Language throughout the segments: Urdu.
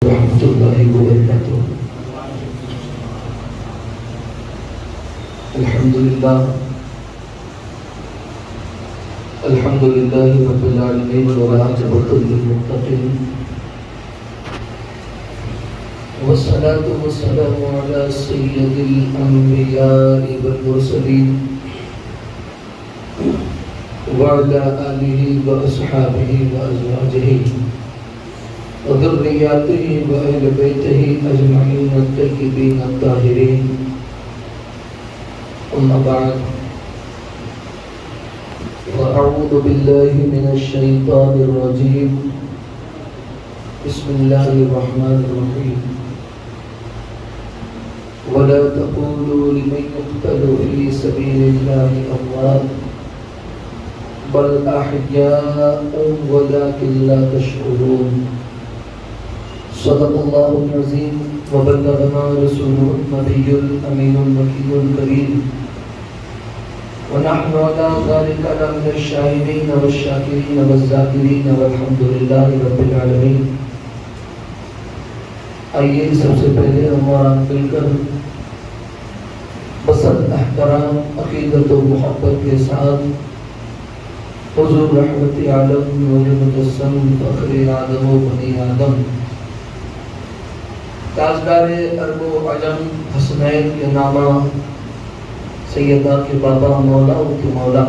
ورحمۃ اللہ وبرکاتہ۔ الحمد للہ رب العالمین والعاقبۃ للمتقین والصلاة والسلام علی سید الانبیاء والمرسلین وعلى آلہ واصحابہ وازواجہ وذریاتہ واہل بیتہ اجمعین الطیبین الطاہرین، اما بعد فاعوذ باللہ من الشیطان الرجیم، بسم اللہ الرحمن الرحیم۔ ولا تقولوا لمن يقتل في سبيل الله أموات بل أحياء ولكن لا تشعرون۔ صدق الله العظيم وبلغنا رسوله النبي الأمين المكي الكريم، ونحن على ذلك لمن الشاهدين والشاكرين والذاكرين والحمد لله رب العالمين۔ آئیے سب سے پہلے ہمارا مل کر بسط احترام، عقیدت و محبت کے ساتھ حضور رحمت عالم نور مجسم فخر آدم و بنی آدم، تاجدار عرب و عجم حسنین کے نامہ سیدہ کے بابا مولا کے مولا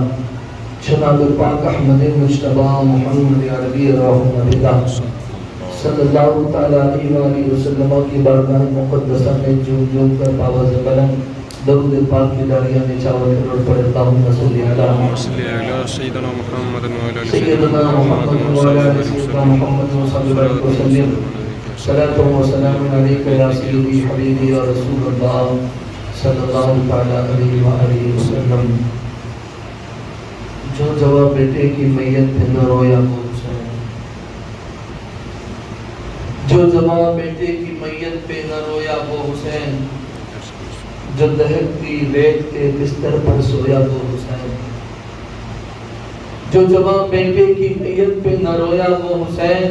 جناب پاک احمد مجتبی محمد عربی رحمہ صلی اللہ تعالیٰ علیہ وآلہ وسلم کی بارگاہ مقدسہ میں جھوم جھوم کر باواز بلند درود پاک کی داریاں نچاور کر پڑھتا ہوں۔ صلی اللہ علیہ سیدنا محمد سیدنا محمد صلی اللہ علیہ وسلم، صلاۃ و سلام علیک یا سیدی حبیبی یا رسول اللہ صلی اللہ تعالیٰ علیہ وآلہ وسلم۔ جو جواب بیٹے کی میت پہ نہ رویا وہ حسین، جو جواب بیٹے کی میت پہ نہ رویا وہ حسین، جو دہکتی ریت کے بستر پر سویا وہ حسین، جو جوان بیٹے کی میت پہ نہ رویا وہ حسین،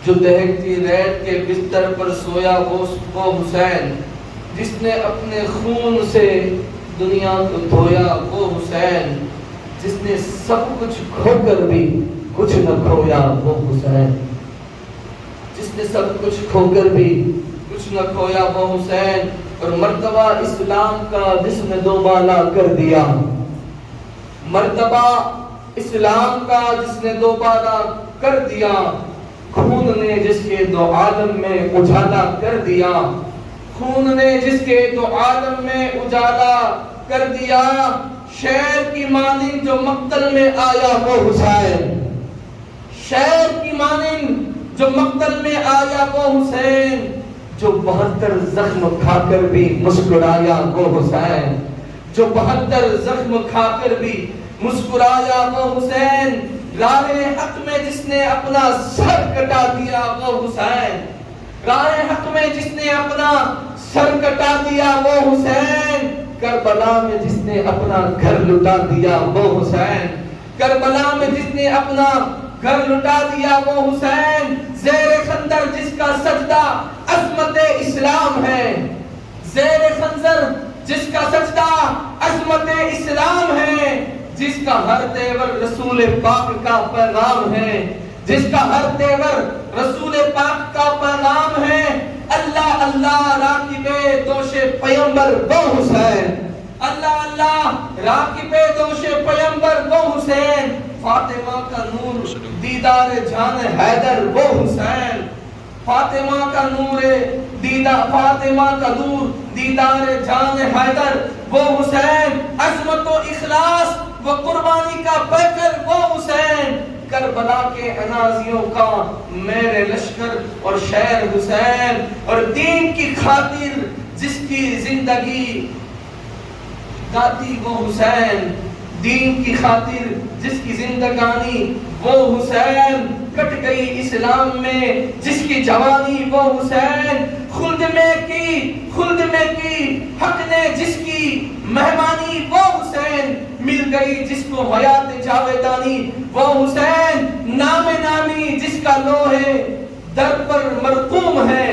جو دہکتی ریت کے بستر پر سویا وہ حسین، جس نے اپنے خون سے دنیا کو دھویا وہ حسین، جس نے سب کچھ کھو کر بھی کچھ نہ کھویا وہ حسین، جس نے سب کچھ کھو کر بھی کچھ نہ کھویا وہ حسین، اور مرتبہ اسلام کا جس نے دوبالا کر دیا، مرتبہ اسلام کا جس نے دوبالا کر دیا، خون نے جس کے دو عالم میں اجالا کر دیا، خون نے جس کے دو عالم میں اجالا کر دیا، شیر کی مانند جو مقتل میں آیا وہ حسین، شیر کی مانند جو مقتل میں آیا وہ حسین، جو 72 زخم کھا کر بھی مسکرایا وہ حسین، جو 72 زخم کھا کر بھی مسکرایا وہ حسین، راہ حق میں جس نے اپنا سر کٹا دیا وہ حسین، راہ حق میں جس نے اپنا سر کٹا دیا وہ حسین، کربلا میں جس نے اپنا گھر لٹا دیا وہ حسین، کربلا میں جس نے اپنا گھر لٹا دیا وہ حسین، زیر خنجر جس کا سجدہ عظمت اسلام ہے، زیر خنجر جس کا سجدہ عظمت اسلام ہے، جس کا ہر تیور رسول پاک کا پیغام ہے، جس کا ہر تیور رسول پاک کا پیغام ہے، اللہ اللہ راکب دوش پیمبر وہ حسین، اللہ اللہ راکب دوش پیمبر وہ حسین، فاطمہ کا نور دیدار جان حیدر وہ حسین، فاطمہ کا نور فاطمہ کا نور دیدار جان حیدر وہ حسین، عظمت و اخلاص و قربانی کا پیکر وہ حسین، کربلا کے انازیوں کا میرے لشکر اور شیر حسین، اور دین کی خاطر جس کی زندگی داتی وہ حسین، دین کی خاطر جس کی زندگانی وہ حسین، کٹ گئی اسلام میں جس کی جوانی وہ حسین، خلد میں کی حق نے جس کی مہمانی وہ حسین، مل گئی جس کو حیات جاویدانی وہ حسین، نام نامی جس کا لوح در پر مرقوم ہے،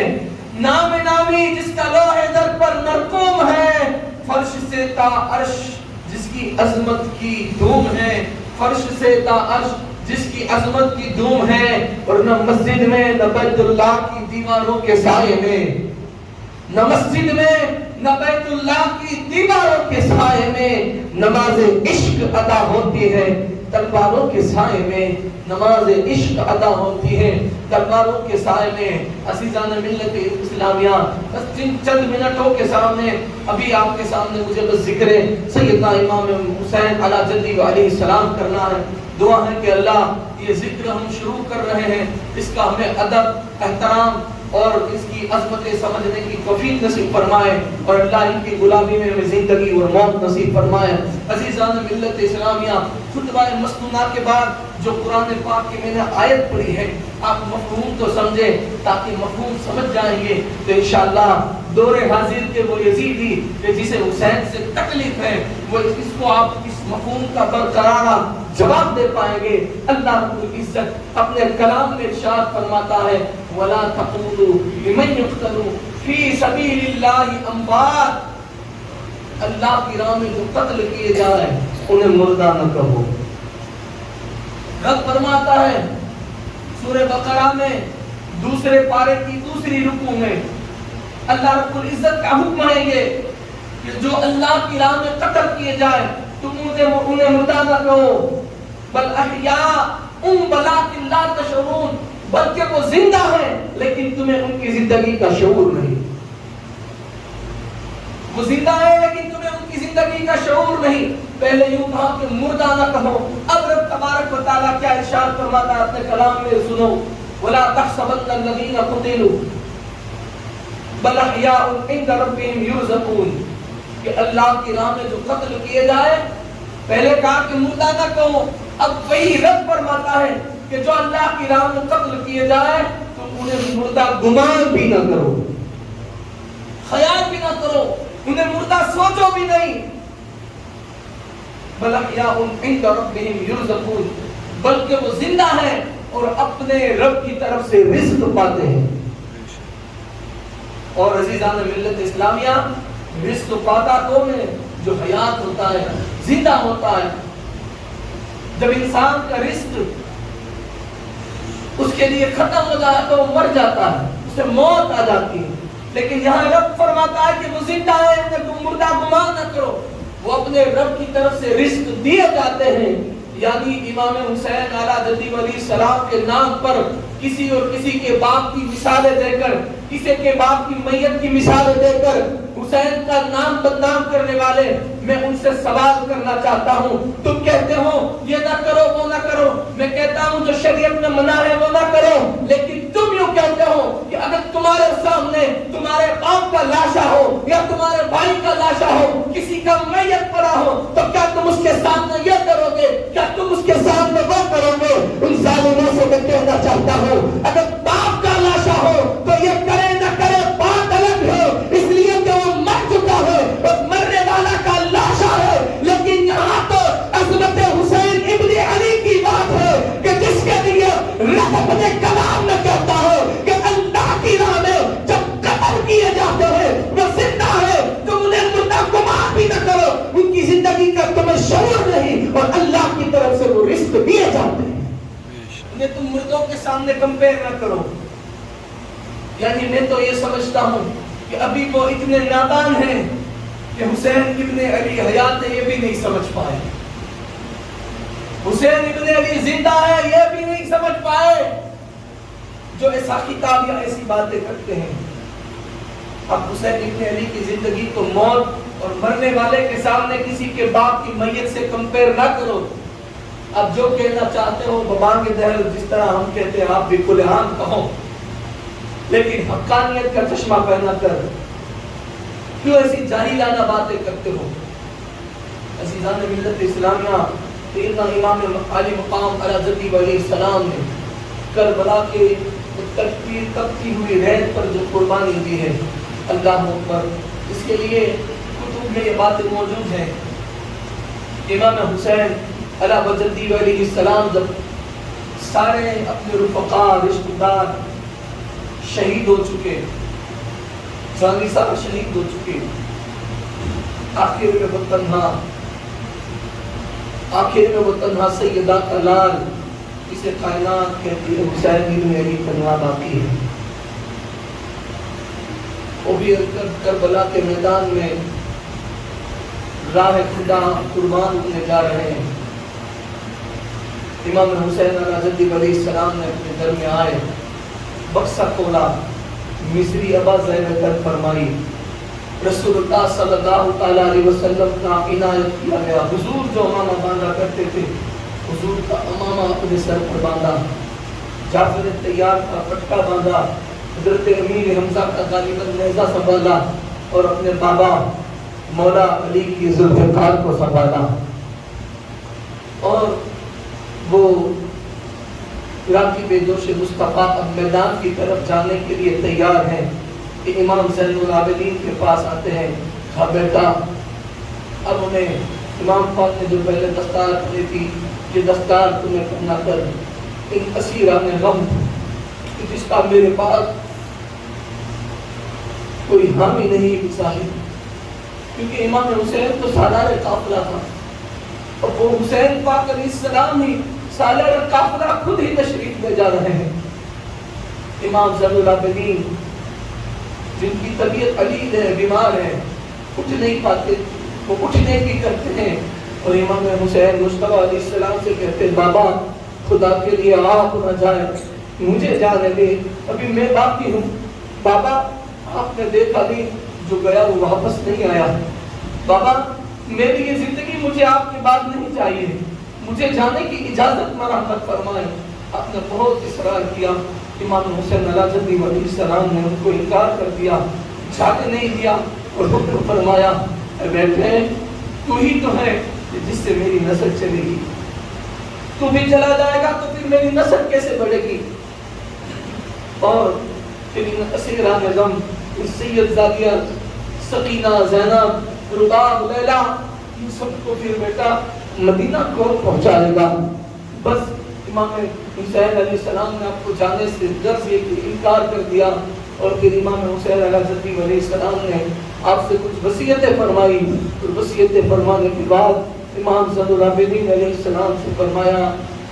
تا عرش جس کی عظمت کی دھوم ہے، فرش سے تا عرش جس کی عظمت کی دھوم ہے، اور نہ مسجد میں نہ بیت اللہ کی دیواروں کے سائے میں، نہ مسجد میں نہ بیت اللہ کی دیواروں کے سائے میں نماز عشق ادا ہوتی ہے، تلواروں کے سائے میں نماز عشق ادا ہوتی ہے، تلواروں کے سائے میں۔ عزیزان ملت اسلامیہ، بس چند منٹوں کے سامنے ابھی آپ کے سامنے مجھے بس ذکر سیدنا امام حسین علیہ جدی علیہ السلام کرنا ہے۔ دعا ہے کہ اللہ یہ ذکر ہم شروع کر رہے ہیں، اس کا ہمیں ادب، احترام اور اس کی عظمتیں سمجھنے کی توفیق نصیب فرمائے، اور اللہ ان کی غلامی میں ہمیں زندگی اور موت نصیب فرمائے۔ عزیزان ملت اسلامیہ، خطبہ مسنونہ کے بعد جو قرآن پاک کی میں نے آیت پڑھی ہے، آپ مفہوم تو سمجھے، تاکہ مفہوم سمجھ جائیں گے تو انشاءاللہ دور حاضر کے وہ یزیدی کہ جسے حسین سے تکلیف ہے، وہ اس کو آپ اس مفہوم کا برقرارہ جواب دے پائیں گے۔ اللہ رب العزت اپنے کلام میں ارشاد فرماتا ہے وَلَا تَقُولُوا لِمَنْ يُقْتَلُ فِي سَبِيلِ اللَّهِ أَمْوَاتٌ، اللہ کی راہ میں جو قتل کیے جائے انہیں مردہ نہ کہو۔ رب فرماتا ہے سورہ بقرہ میں دوسرے پارے کی دوسری رکوع میں، اللہ رب العزت کا حکم ہے یہ کہ جو اللہ کی راہ میں قتل کیے جائے تم انہیں مردہ نہ کہو، بل احیاء ولکن لا تشعرون، بلکہ وہ زندہ ہیں لیکن تمہیں ان کی زندگی کا شعور نہیں۔ وہ زندہ ہیں لیکن تمہیں ان کی زندگی کا شعور نہیں۔ پہلے یوں کہا کہ مردہ نہ کہو، اب رب تبارک و تعالیٰ کیا ارشاد فرماتا ہے اپنے کلام میں، سنو وَلَا تَحْسَبَنَّ الَّذِينَ قُتِلُوا بَلْ أَحْيَاءٌ عِندَ رَبِّهِمْ يُرْزَقُونَ، کہ اللہ کی راہ میں جو قتل کیے جائے، پہلے کہا کہ مردہ نہ کہو، اب وہی رب فرماتا ہے کہ جو اللہ کی راہ میں قتل کیے جائے تو انہیں مردہ گمان بھی نہ کرو، خیال بھی نہ کرو، انہیں مردہ سوچو بھی نہیں۔ بل احیاء عند ربهم یرزقون، بلکہ وہ زندہ ہیں اور اپنے رب کی طرف سے رزق پاتے ہیں۔ اور عزیزان ملت اسلامیہ، رزق پاتا کون ہے؟ جو حیات ہوتا ہے، زندہ ہوتا ہے۔ جب انسان کا رزق اس کے لیے ختم ہو جائے تو وہ مر جاتا ہے، اسے موت آ جاتی ہے، لیکن یہاں رب فرماتا ہے کہ وہ زندہ ہے، انہیں تم مردہ گمان نہ کرو، وہ اپنے رب کی طرف سے رزق دیے جاتے ہیں۔ یعنی امام حسین علیہ جدی علیہ السلام کے نام پر کسی اور کسی کے باپ کی مثالیں دے کر، کسی کے باپ کی میت کی مثالیں دے کر حسین کا نام بدنام کرنے والے، میں ان سے سوال کرنا چاہتا ہوں۔ تم کہتے ہو یہ نہ کرو وہ نہ کرو، میں کہتا ہوں جو شریعت میں منع ہے وہ نہ کرو، لیکن تم یوں کہتے ہو کہ اگر تمہارے سامنے تمہارے باپ کا لاشا ہو یا تمہارے بھائی کا لاشا ہو، کسی کا میت پڑا ہو، تو کیا تم اس کے سامنے یہ کرو گے؟ کیا تم اس کے سامنے وہ کرو گے؟ ان ظالموں سے میں کہنا چاہتا ہوں اگر باپ کا لاشا ہو تو یہ کرے نہ کرے بات الگ ہے، اس لیے کہ وہ مر چکا ہے اور مرنے والا کا لاشا ہے، لیکن یہاں تو عظمت حسین ابن علی کی بات ہے کہ جس کے لیے رب اپنے کلام میں کہتا ہے کہ اللہ کی راہ میں جب قتل کیے جاتے ہیں وہ زندہ ہے، تم انہیں مردہ گمان بھی نہ کرو، ان کی زندگی کا تمہیں شعور نہیں، اور اللہ کی طرف سے وہ رزق دیے جاتے ہیں، انہیں تم مردوں کے سامنے کمپیر نہ کرو۔ یعنی میں تو یہ سمجھتا ہوں کہ ابھی وہ اتنے نادان ہیں کہ حسین ابن علی حیات ہے یہ بھی نہیں سمجھ پائے، حسین ابن علی زندہ ہے یہ بھی نہیں سمجھ پائے، جو ایسا خطاب یا ایسی باتیں کرتے ہیں۔ اب حسین ابن علی کی زندگی کو موت اور مرنے والے کے سامنے کسی کے باپ کی میت سے کمپیر نہ کرو۔ اب جو کہنا چاہتے ہو ببانگ دہل جس طرح ہم کہتے ہیں آپ بھی کھلے عام کہو، لیکن حقانیت کا چشمہ پہنا کر کیوں ایسی جاہلانہ باتیں کرتے ہو؟ عزیزان ملت اسلامیہ، سیدنا امام علی مقام علیہ جدی علیہ السلام نے کربلا کے تپتی ہوئی ریت پر جو قربانی دی ہے، اللہ اکبر، اس کے لیے کتب میں یہ باتیں موجود ہیں۔ امام حسین علیہ جدی علیہ السلام جب سارے اپنے رفقا رشتہ دار شہید ہو چکے، جانی صاحب شہید ہو چکے، آخر میں وہ تنہا سیدہ کا لال جسے کائنات کہتی ہے حسین ابن علی تنہا باقی ہے. وہ بھی کربلا کے میدان میں راہ خدا قربان ہونے جا رہے ہیں. امام حسین علیہ السلام نے اپنے گھر میں آئے, بکسا کھولا, مصری ابا زینب در فرمائی, رسول اللہ صلی اللہ تعالیٰ علیہ وسلم کا عنایت کیا گیا. حضور جو امامہ باندھا کرتے تھے, حضور کا امامہ اپنے سر پر باندھا, جعفر طیار کا پٹکا باندھا, حضرت امیر حمزہ کا غالباً نیزہ سنبھالا اور اپنے بابا مولا علی کی ذوالفقار کو سنبھالا. اور وہ راکب جوش مصطفیٰ اب میدان کی طرف جانے کے لیے تیار ہیں کہ امام زین العابدین کے پاس آتے ہیں. کہا بیٹا, اب انہیں امام پاک نے جو پہلے دستار دی تھی, یہ دستار تمہیں پہنا کر ان اسیران غم جس کا میرے پاس کوئی حامی نہیں صاحب, کیونکہ امام حسین تو سالار قافلہ تھا اور وہ حسین پاک علیہ السلام ہی سالار قافلہ خود ہی تشریف لے جا رہے ہیں. امام زین العابدین جن کی طبیعت علیل ہے, بیمار ہے, اٹھ نہیں پاتے, وہ اٹھنے کی کرتے ہیں اور امام حسین مصطفیٰ علیہ السلام سے کہتے ہیں بابا خدا کے لیے آپ نہ جائیں, مجھے جانے دے, ابھی میں باقی ہوں. بابا آپ نے دیکھا نہیں, جو گیا وہ واپس نہیں آیا. بابا میری یہ زندگی مجھے آپ کے بعد نہیں چاہیے, مجھے جانے کی اجازت مت فرمائیں. آپ نے بہت اصرار کیا. امام حسین علیہ السلام نے ان کو انکار کر دیا, جانے نہیں دیا اور حکم فرمایا بیٹھے تو ہی تو ہے جس سے میری نسل چلے گی, تو بھی چلا جائے گا تو پھر میری نسل کیسے بڑھے گی. اور پھر ان اسیران غم سید زالیہ, سکینہ, زینب, رباب, لیلا, ان سب کو پھر بیٹا مدینہ کو پہنچائے گا. بس امام حسین علیہ السلام نے آپ کو جانے سے درس یہ انکار کر دیا اور پھر امام حسین علیہ السلام نے آپ سے کچھ وصیتیں فرمائی اور وصیتیں فرمانے کے بعد امام زین العابدین علیہ السلام سے فرمایا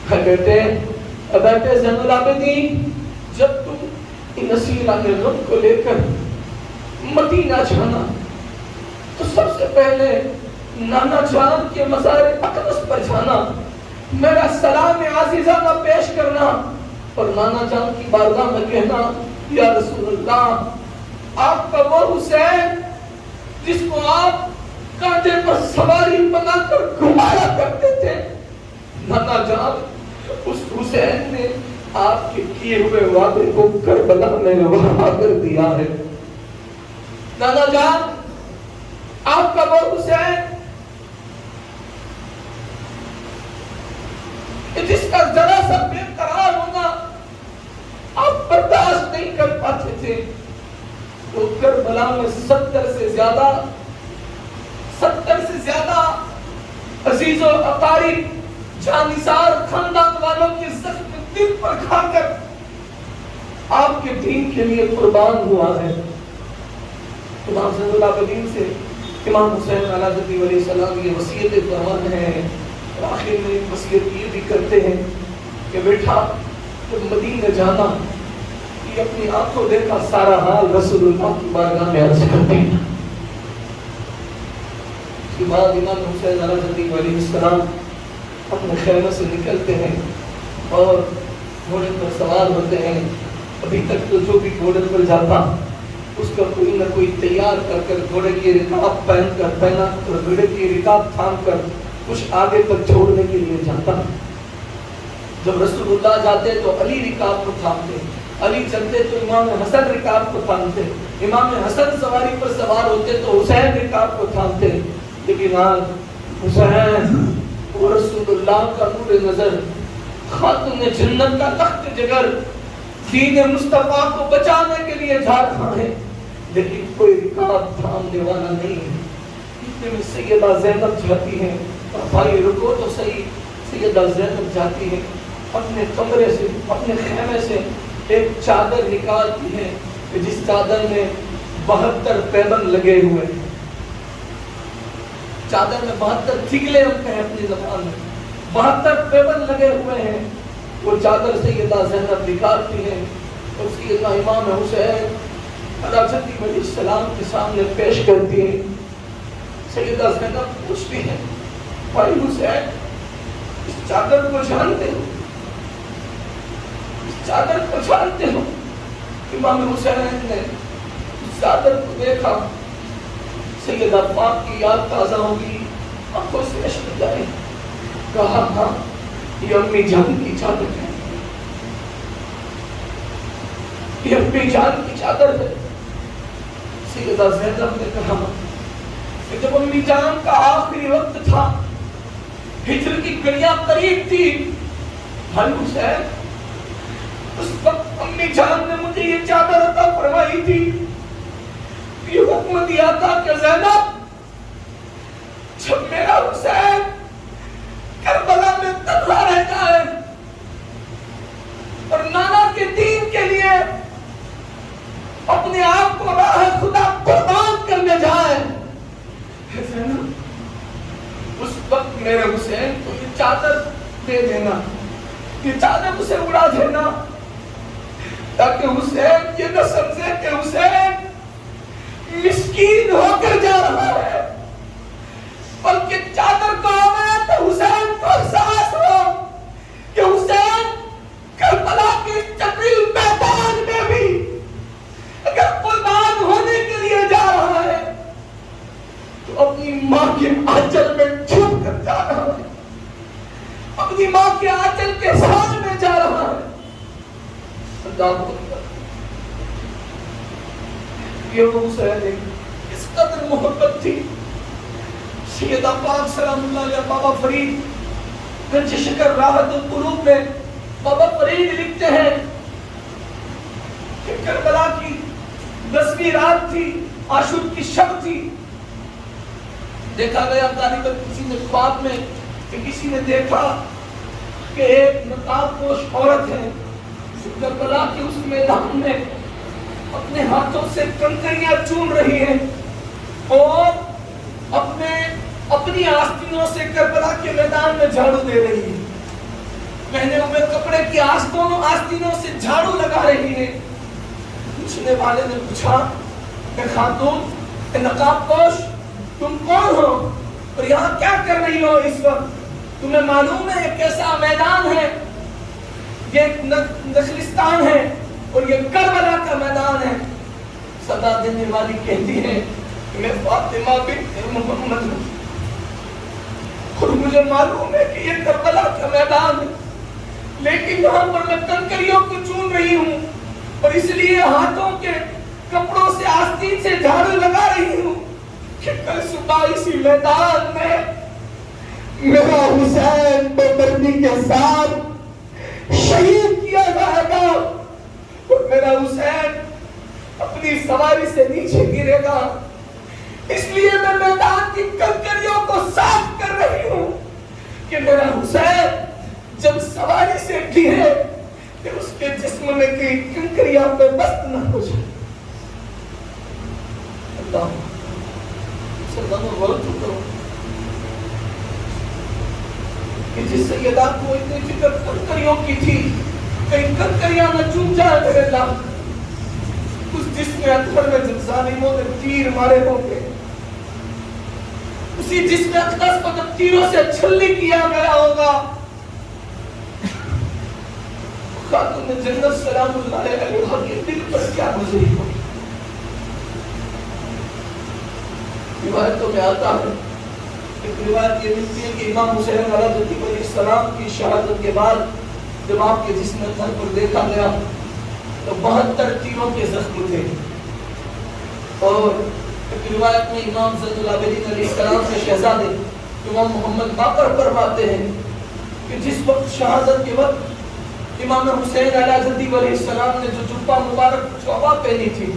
بیٹے زین العابدین, جب تم ان اسیران غم کو لے کر مدینہ جانا تو سب سے پہلے نانا جان کے مزار اقدس پر جانا, میرا سلام عزیزانہ پیش کرنا اور نانا جان کی بارگاہ میں کہنا یا رسول اللہ آپ کا وہ حسین جس کو آپ کانٹے پر سواری بنا کر گھمایا کرتے تھے, نانا جان اس حسین نے آپ کے کیے ہوئے وعدے کو کربلا میں وفا کر دیا ہے. نانا جان آپ کا وہ حسین جس کا ذرا سا بے قرار ہونا آپ برداشت نہیں کر پاتے تھے, تو کربلا میں 70 سے زیادہ عزیز و اقارب, جانثار خاندان والوں کے زخم دل پر کھا کر آپ کے دین کے لیے قربان ہوا ہے. امام زین العابدین سے امام حسین علیہ السلام یہ وصیت فرمان ہے. آخر میں وصیت یہ بھی کرتے ہیں کہ بیٹا جب مدینہ جانا, یہ اپنی آنکھوں دیکھا سارا حال رسول اللہ کی بارگاہ میں عرض کرتے ہیں. اس کے بعد امام حسین علیہ السلام اپنے خیمے سے نکلتے ہیں اور گھوڑے پر سوار ہوتے ہیں. ابھی تک تو جو بھی گھوڑے پر جاتا اس کا کوئی نہ کوئی تیار کر گھوڑے کی رکاب پہنا اور گھوڑے کی رکاب تھام کر کچھ آگے تک چھوڑنے کے لیے جاتا. جب رسول اللہ جاتے تو علی رکاب کو تھامتے, علی چلتے تو امام حسن رکاب کو تھامتے, امام حسن سواری پر سوار ہوتے تو حسین رکاب کو تھامتے. لیکن آج حسین وہ رسول اللہ کا نور نظر, خاتون جنت کا تخت جگر, دین مصطفیٰ کو بچانے کے لیے جا رہا ہے, لیکن کوئی رکاب تھامنے والا نہیں ہے. اتنے میں سیدہ زینب جاتی ہیں, بھائی رکو تو صحیح. سیدہ زینب جاتی ہے, اپنے کمرے سے, اپنے خیمے سے ایک چادر نکالتی ہے جس چادر میں 72 پیبند لگے ہوئے. چادر میں 72 ٹھیکلے رکھے ہیں اپنی زبان میں، 72 پیبند لگے ہوئے ہیں. وہ چادر سیدہ زینب نکالتی ہیں اور سیدنا امام حسین علیہ السلام کے سامنے پیش کرتی ہیں. سیدہ زینب پوچھتی ہیں بھائی حسین اس چادر کو جانتے ہو؟ اس چادر کو جانتے ہو؟ امام حسین نے اس چادر کو دیکھا، سیدہ پاک کی یاد تازہ ہوگی، آنکھوں سے اشک آئے. کہا ہاں یہ امی جان کی چادر ہے، یہ امی جان کی چادر ہے. سیدہ زینب نے کہا کہ جب امی جان کا آخری وقت تھا، ہجر کی گھڑیاں قریب تھی، بھائی حسین اس وقت امی جان نے مجھے یہ چادر عطا فرمائی تھی، یہ حکم دیا تھا کہ زینب جب میرا حسین کربلا میں تنہا رہ جائے اور نانا کے دین کے لیے اپنے آپ کو راہ خدا قربان کرنے جائے، اس وقت میرے حسین کو یہ چادر دے دینا، یہ چادر اسے اڑا دینا، تاکہ حسین یہ نہ سمجھے کہ حسین مسکین ہو کر جا رہا ہے، بلکہ چادر کو آئے تو حسین کو احساس ہو کہ حسین کربلا کے جبریل میدان میں بھی اگر قربان ہونے کے لیے جا رہا ہے تو اپنی ماں کے آنچل میں چھپ کر جا رہا ہے، اپنی ماں کے آنچل کے سامنے جا رہا ہے. اللہ یہ حسین اس قدر محبت تھی. سیدہ پاک سلام اللہ علیہ بابا فرید گنج شکر راحت القلوب میں بابا فرید لکھتے ہیں کہ کربلا کی 10ویں رات تھی، عاشور کی شب تھی. دیکھا گیا غالباً کسی نے خواب میں کہ کسی نے دیکھا کہ ایک نقاب پوش عورت ہے کربلا کے اس میدان میں اپنے ہاتھوں سے کنکریاں چون رہی ہے اور اپنی آستینوں سے کربلا کے میدان میں جھاڑو دے رہی ہے، پہنے ہوئے کپڑے کی آستینوں سے جھاڑو لگا رہی ہے. پوچھنے والے نے پوچھا کہ خاتون نقاب پوش تم کون ہو اور یہاں کیا کر رہی ہو اس وقت؟ تمہیں معلوم ہے یہ کیسا میدان ہے؟ یہ نخلستان ہے اور یہ کربلا کا میدان ہے. صدا دینے والی کہتی ہے میں فاطمہ بنت محمد ہوں اور مجھے معلوم ہے کہ یہ کربلا کا میدان ہے، لیکن یہاں پر میں کنکریوں کو چون رہی ہوں اور اس لیے ہاتھوں کے کپڑوں سے آستین سے جھاڑو لگا رہی ہوں کہ کل صبح اسی میدان میں میرا حسین بے دردی کے ساتھ شہید کیا جائے گا اور میرا حسین اپنی سواری سے نیچے گرے گا. اس لیے میں میدان کی کنکریوں کو صاف کر رہی ہوں کہ میرا حسین جب سواری سے گرے کہ اس کے جسم میں کی کنکریاں پہ بست نہ ہو جائے. اللہ سلام غلط کرو کہ جس سیدہ کو اتنی فکر کنکریوں کی تھی کہیں کنکریاں نہ چوم جائے میرے اللہ، اس جسم اطہر میں جب ظالموں نے تیر مارے ہوں گے، اسی جسم اقدس کو جب تیروں سے چھلی کیا گیا ہوگا، خاتون جنت سلام اللہ علیہ کے دل پر کیا گزری ہوگی. روایتوں میں آتا ہے، ایک روایت یہ ملتی ہے کہ امام حسین علیہ السلام کی شہادت کے بعد جب آپ کے جسم اطہر پر دیکھا گیا تو 72 تیروں کے زخم تھے. اور ایک روایت میں امام زید العابدین علیہ السلام کے شہزادے امام محمد باقر فرماتے ہیں کہ جس وقت شہادت کے وقت امام حسین علیہ السلام نے جو جبہ مبارک چوبہ پہنی تھی،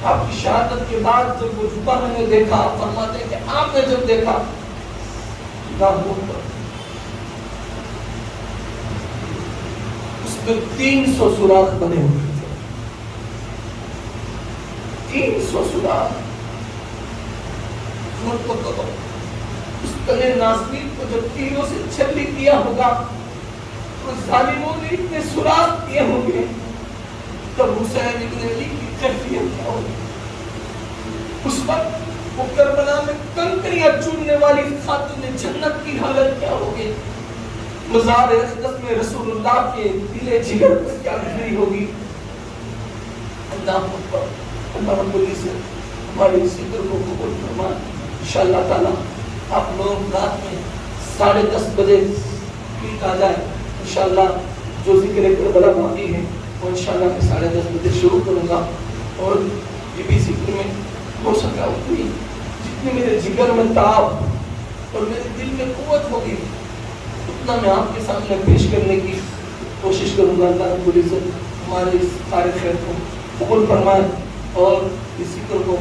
آپ کی شہادت کے بعد جب وہ جبہ میں نے دیکھا، آپ فرماتے ہیں کہ آپ نے جب دیکھا اس میں 300 سوراخ بنے ہوئے تھے. 300 سوراخ. کلے ناصرین کو جب تیروں سے چھلی کیا ہوگا تو ظالموں نے اتنے سوراخ کیے ہوں گے، تب حسین ابن علی کی کیفیت کیا ہوگی؟ اس وقت وہ کربلا میں کنکریاں چوننے والی خاتون جنت کی حالت کیا ہوگی؟ مزار اقدس میں رسول اللہ کے دل جگر پر کیا گزری ہوگی؟ اللہ اکبر۔ اللہ رب العزت ہمارے ذکر کو قبول فرمائے۔ انشاءاللہ تعالی آپ لوگ رات میں 10:30 بجے ٹھیک آ جائیں۔ انشاءاللہ جو ذکر کربلا باقی ہے وہ انشاءاللہ میں 10:30 بجے شروع کروں گا، اور یہ بھی ذکر میں ہو سکا اتنی جتنی میرے جگر میں تاب اور میرے دل میں قوت ہوگی اتنا میں آپ کے سامنے پیش کرنے کی کوشش کروں گا۔ اللہ رب العزت ہمارے اس سارے خیر کو قبول فرمائے اور اس ذکر کو